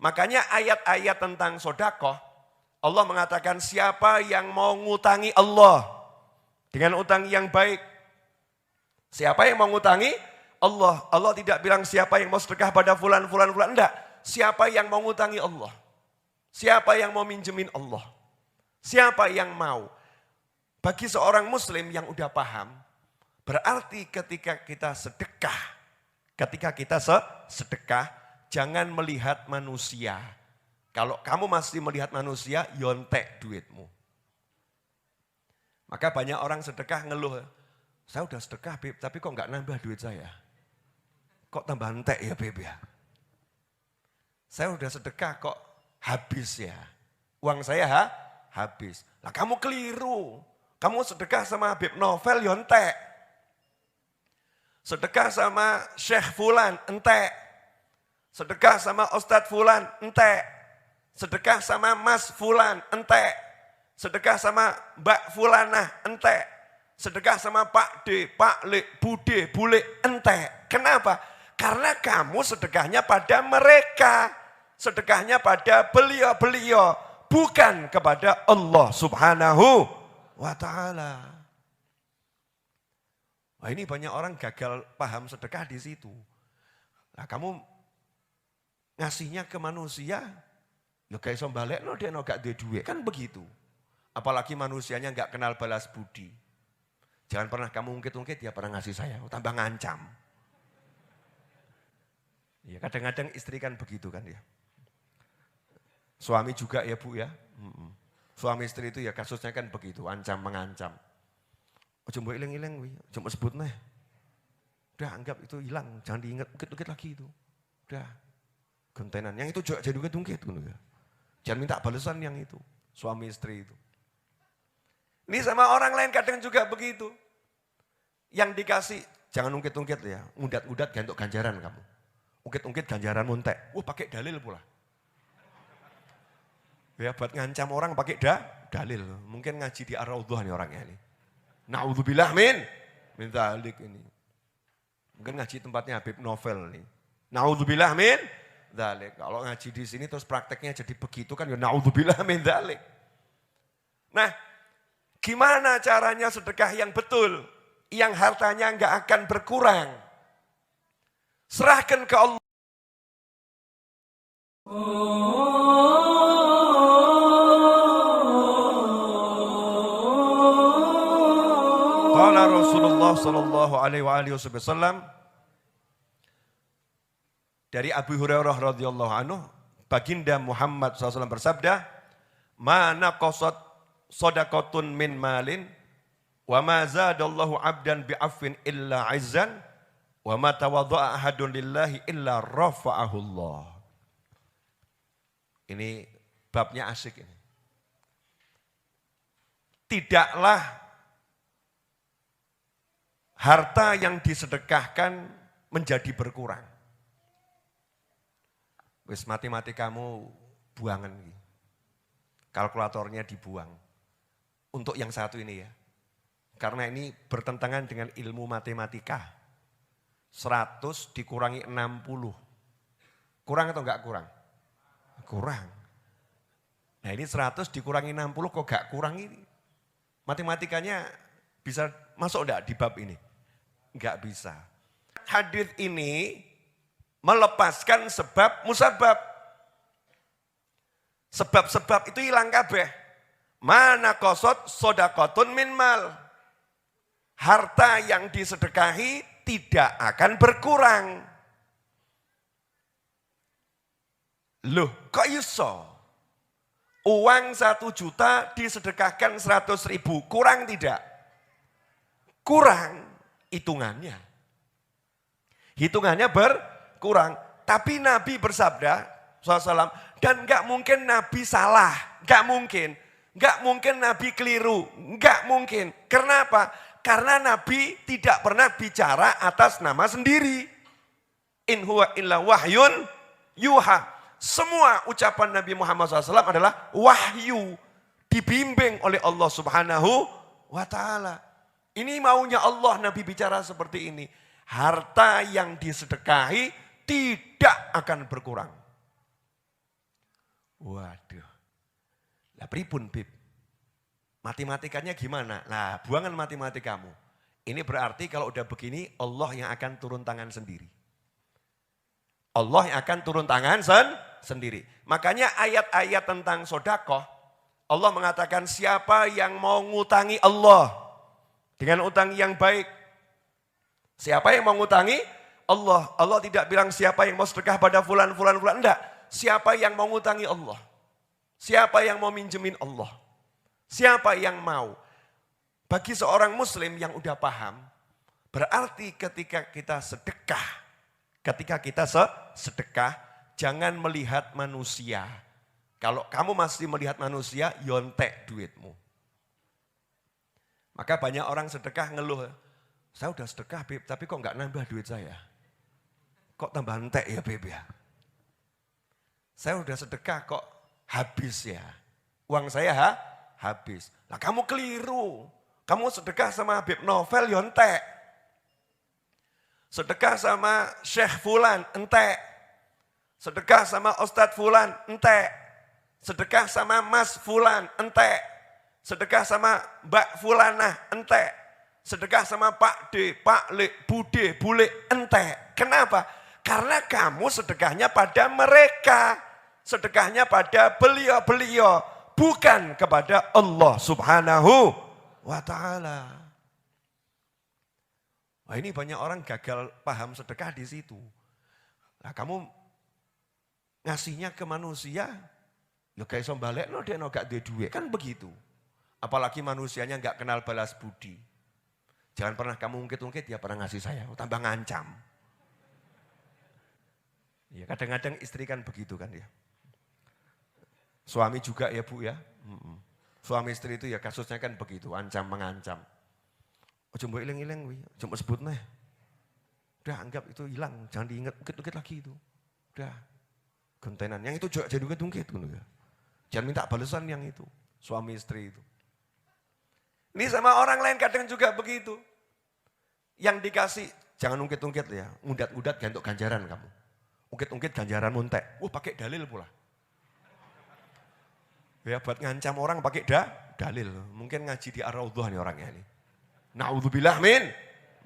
Makanya ayat-ayat tentang sodakoh, Allah mengatakan siapa yang mau ngutangi Allah dengan utang yang baik. Siapa yang mau ngutangi Allah. Allah tidak bilang siapa yang mau sedekah pada fulan. Enggak. Siapa yang mau ngutangi Allah. Siapa yang mau minjemin Allah. Siapa yang mau. Bagi seorang muslim yang udah paham, berarti ketika kita sedekah, jangan melihat manusia. Kalau kamu masih melihat manusia, yontek duitmu. Maka banyak orang sedekah ngeluh, saya udah sedekah Beb, tapi kok nggak nambah duit saya? Kok tambah entek ya Beb ya? Saya udah sedekah kok habis ya? Uang saya habis. Lah kamu keliru. Kamu sedekah sama Habib Novel, ya entek. Sedekah sama Syekh Fulan, entek. Sedekah sama Ustadz Fulan, entek. Sedekah sama Mas Fulan, entek. Sedekah sama Mbak Fulanah, entek. Sedekah sama Pak D, Pak Le, Bude, Bule, entek. Kenapa? Karena kamu sedekahnya pada mereka. Sedekahnya pada beliau-beliau. Bukan kepada Allah Subhanahu wa ta'ala. Wah, ini banyak orang gagal paham sedekah di situ. Nah, kamu ngasihnya ke manusia, ya kayak sombalek, no dia no gak duit, kan begitu. Apalagi manusianya gak kenal balas budi. Jangan pernah kamu ungkit-ungkit, dia pernah ngasih saya, tambah ngancam. Ya kadang-kadang istri kan begitu kan ya. Suami juga ya Bu ya. Suami istri itu ya kasusnya kan begitu, ancam mengancam. Ojo mbok iling-iling wi, ojo mbok sebut neh. Udah anggap itu hilang, jangan diingat ungkit-ungkit lagi itu. Udah. Gentenan, yang itu juga jadi ungkit-ungkit gitu ya. Jangan minta balasan yang itu, suami istri itu. Ini sama orang lain kadang juga begitu. Yang dikasih, jangan ungkit-ungkit ya, undat-undat gantuk ganjaran kamu. Ungkit-ungkit ganjaran muntek. Pakai dalil pula. Ya buat ngancam orang pakai dalil. Mungkin ngaji di Ar-Raudhah nih orangnya ini. Na'udzubillah min dzalik ini. Mungkin ngaji tempatnya Habib Novel nih. Na'udzubillah min dzalik. Kalau ngaji di sini terus prakteknya jadi begitu kan ya na'udzubillah min dzalik. Nah, gimana caranya sedekah yang betul? Yang hartanya enggak akan berkurang. Serahkan ke Allah. Qala Rasulullah sallallahu alaihi wasallam dari Abu Hurairah radhiyallahu anhu, baginda Muhammad SAW bersabda, "Ma naqasat shadaqatun min malin wa ma zadallahu 'abdan bi'afwin illa 'izzan wa ma tawadda'a ahadun lillahi illa rafa'ahu Allah." Ini babnya asik ini. Tidaklah harta yang disedekahkan menjadi berkurang. Wis matematikamu buangan. Kalkulatornya dibuang. Untuk yang satu ini ya. Karena ini bertentangan dengan ilmu matematika. 100 dikurangi 60. Kurang atau enggak kurang? Kurang. Nah ini 100 dikurangi 60 kok enggak kurang ini? Matematikanya bisa masuk enggak di bab ini? Enggak bisa. Hadis ini melepaskan sebab musabab. Sebab-sebab itu hilang kabeh. Mana kosot sodakotun min mal. Harta yang disedekahi tidak akan berkurang. Loh kok iso? Uang 1 juta disedekahkan 100.000. Kurang tidak? Kurang hitungannya. Hitungannya berkurang. Tapi Nabi bersabda SAW, dan gak mungkin Nabi salah. Gak mungkin. Gak mungkin Nabi keliru. Gak mungkin. Kenapa? Karena Nabi tidak pernah bicara atas nama sendiri. In huwa illa wahyun yuha. Semua ucapan Nabi Muhammad SAW adalah wahyu. Dibimbing oleh Allah Subhanahu wa ta'ala. Ini maunya Allah Nabi bicara seperti ini. Harta yang disedekahi tidak akan berkurang. Waduh. Lah pripun Bib? Matematikanya gimana? Nah, buangan matematikamu. Ini berarti kalau udah begini Allah yang akan turun tangan sendiri. Allah yang akan turun tangan sendiri. Makanya ayat-ayat tentang sodakoh, Allah mengatakan siapa yang mau ngutangi Allah dengan utang yang baik. Siapa yang mau ngutangi Allah. Allah tidak bilang siapa yang mau sedekah pada fulan. Enggak. Siapa yang mau ngutangi Allah. Siapa yang mau minjemin Allah. Siapa yang mau. Bagi seorang muslim yang udah paham, berarti ketika kita sedekah, jangan melihat manusia. Kalau kamu masih melihat manusia, yontek duitmu. Maka banyak orang sedekah ngeluh, saya udah sedekah Beb, tapi kok nggak nambah duit saya? Kok tambah entek ya Beb ya? Saya udah sedekah kok habis ya? Uang saya habis. Nah kamu keliru. Kamu sedekah sama Habib Novel ya entek. Sedekah sama Syekh Fulan entek. Sedekah sama Ustadz Fulan entek. Sedekah sama Mas Fulan entek. Sedekah sama Mbak Fulanah entek. Sedekah sama Pak D, Pak Le, Bude, Bule entek. Kenapa? Karena kamu sedekahnya pada mereka. Sedekahnya pada beliau-beliau. Bukan kepada Allah Subhanahu wa ta'ala. Nah, ini banyak orang gagal paham sedekah di situ. Nah, kamu ngasihnya ke manusia, ya kayak sombalek no dia no gak duit, kan begitu. Apalagi manusianya gak kenal balas budi. Jangan pernah kamu ungkit-ungkit, ya pernah ngasih saya, tambah ngancam. Ya kadang-kadang istri kan begitu kan ya. Suami juga ya Bu ya. Suami istri itu ya kasusnya kan begitu, ancam mengancam. Ojo mbok iling-iling wi, cuma sebut nih. Udah anggap itu hilang, jangan diingat, ungkit-ungkit lagi itu. Udah. Gentenan, yang itu juga jadi ungkit-ungkit gitu ya. Jangan minta balasan yang itu, suami istri itu. Ini sama orang lain kadang juga begitu. Yang dikasih, jangan ungkit-ungkit ya, ngudat-ngudat gantuk ganjaran kamu. Ungkit-ungkit ganjaran muntek, pakai dalil pula. Ya buat ngancam orang pakai dalil. Mungkin ngaji di Ar-Raudhah nih orangnya ini. Na'udzubillah min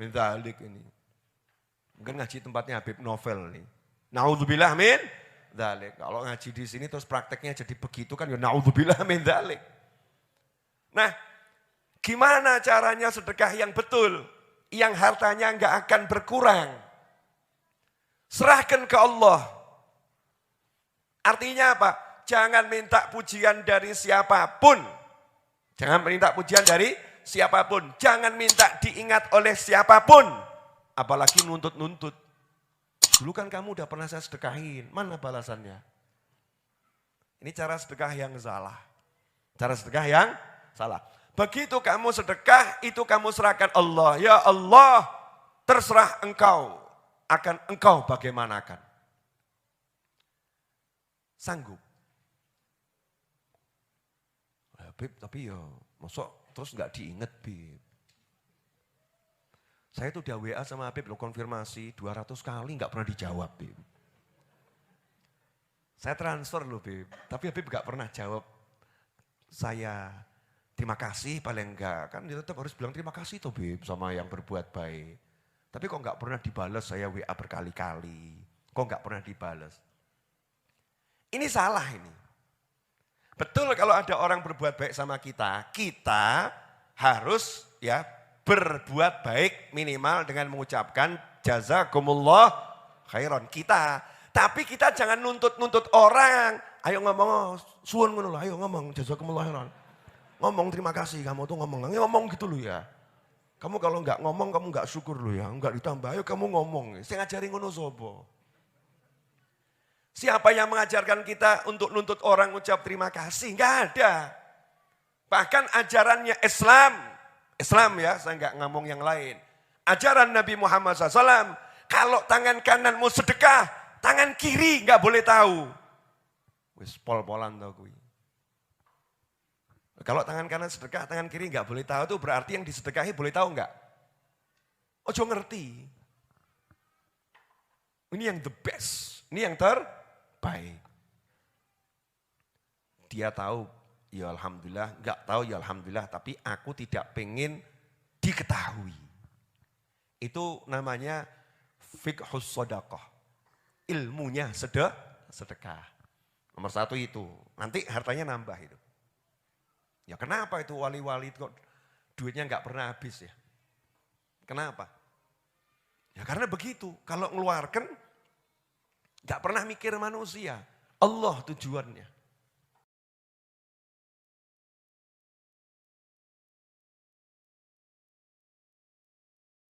dzalik ini. Mungkin ngaji tempatnya Habib Novel nih. Na'udzubillah min dzalik. Kalau ngaji di sini terus prakteknya jadi begitu kan ya na'udzubillah min dzalik. Nah, gimana caranya sedekah yang betul? Yang hartanya enggak akan berkurang. Serahkan ke Allah. Artinya apa? Jangan minta pujian dari siapapun. Jangan minta pujian dari siapapun. Jangan minta diingat oleh siapapun. Apalagi nuntut-nuntut. Dulu kan kamu udah pernah saya sedekahin. Mana balasannya? Ini cara sedekah yang salah. Cara sedekah yang salah. Begitu kamu sedekah, itu kamu serahkan Allah. Ya Allah, terserah engkau. Akan engkau bagaimanakan. Sanggup. Bib, tapi ya masuk terus nggak diinget Bib. Saya tuh udah WA sama Bib lo konfirmasi 200 kali nggak pernah dijawab Bib. Saya transfer loh Bib, tapi Bib nggak pernah jawab saya terima kasih paling enggak. Kan dia tetap harus bilang terima kasih tuh Bib sama yang berbuat baik. Tapi kok nggak pernah dibalas saya WA berkali-kali. Kok nggak pernah dibalas. Ini salah ini. Betul kalau ada orang berbuat baik sama kita, kita harus ya berbuat baik minimal dengan mengucapkan jazakumullah khairan kita. Tapi kita jangan nuntut-nuntut orang. Ayo ngomong, suwun ngono lho, ayo ngomong jazakumullah khairan. Ngomong terima kasih, kamu tuh ngomong gitu loh ya. Kamu kalau enggak ngomong, kamu enggak syukur loh ya, enggak ditambah, ayo kamu ngomong. Saya ngajari ngono sapa? Siapa yang mengajarkan kita untuk nuntut orang ucap terima kasih? Enggak ada. Bahkan ajarannya Islam ya, saya enggak ngomong yang lain. Ajaran Nabi Muhammad SAW, kalau tangan kananmu sedekah, tangan kiri enggak boleh tahu. Wis pol-polan tau kuwi. Kalau tangan kanan sedekah, tangan kiri enggak boleh tahu, itu berarti yang disedekahi boleh tahu enggak? Ojo ngerti. Ini yang the best, ini yang terbaik. dia tahu, ya alhamdulillah, enggak tahu ya alhamdulillah, tapi aku tidak pengen diketahui. Itu namanya fiqhus shadaqah. Ilmunya sedekah. Nomor 1 itu, nanti hartanya nambah itu. Ya kenapa itu wali-wali kok duitnya enggak pernah habis ya? Kenapa? Ya karena begitu, kalau ngeluarkan enggak pernah mikir manusia. Allah tujuannya.